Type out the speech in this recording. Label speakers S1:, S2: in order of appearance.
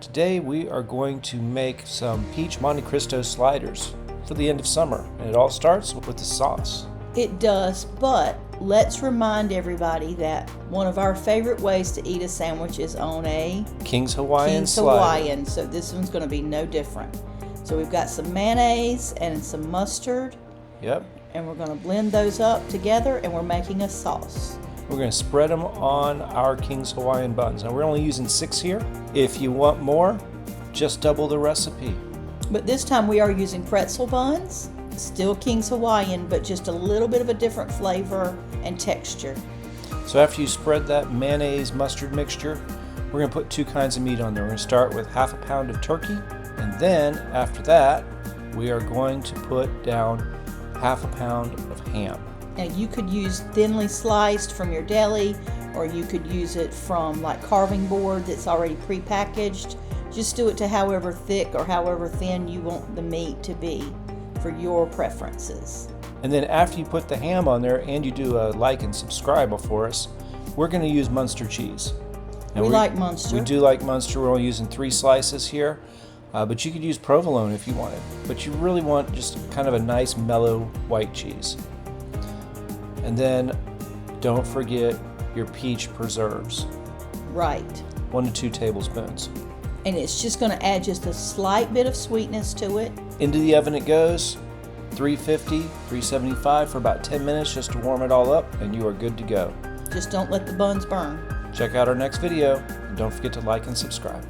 S1: Today we are going to make some Peach Monte Cristo Sliders for the end of summer, and it all starts with the sauce.
S2: It does, but let's remind everybody that one of our favorite ways to eat a sandwich is on a
S1: King's Hawaiian
S2: Hawaiian, so this one's going to be no different. So we've got some mayonnaise and some mustard.
S1: Yep.
S2: And we're going to blend those up together, and we're making a sauce.
S1: We're going to spread them on our King's Hawaiian buns. Now we're only using 6 here. If you want more, just double the recipe.
S2: But this time we are using pretzel buns, still King's Hawaiian, but just a little bit of a different flavor and texture.
S1: So after you spread that mayonnaise mustard mixture, we're going to put 2 kinds of meat on there. We're going to start with half a pound of turkey, and then after that we are going to put down half a pound of ham.
S2: Now you could use thinly sliced from your deli, or you could use it from like carving board that's already pre-packaged. Just do it to however thick or however thin you want the meat to be for your preferences.
S1: And then after you put the ham on there and you do a like and subscribe for us, we're going to use Munster cheese.
S2: We like Munster.
S1: We do like Munster. We're only using 3 slices here, but you could use provolone if you wanted. But you really want just kind of a nice mellow white cheese. And then don't forget your peach preserves.
S2: Right.
S1: 1 to 2 tablespoons.
S2: And it's just going to add just a slight bit of sweetness to it.
S1: Into the oven it goes, 350, 375 for about 10 minutes just to warm it all up, and you are good to go.
S2: Just don't let the buns burn.
S1: Check out our next video, and don't forget to like and subscribe.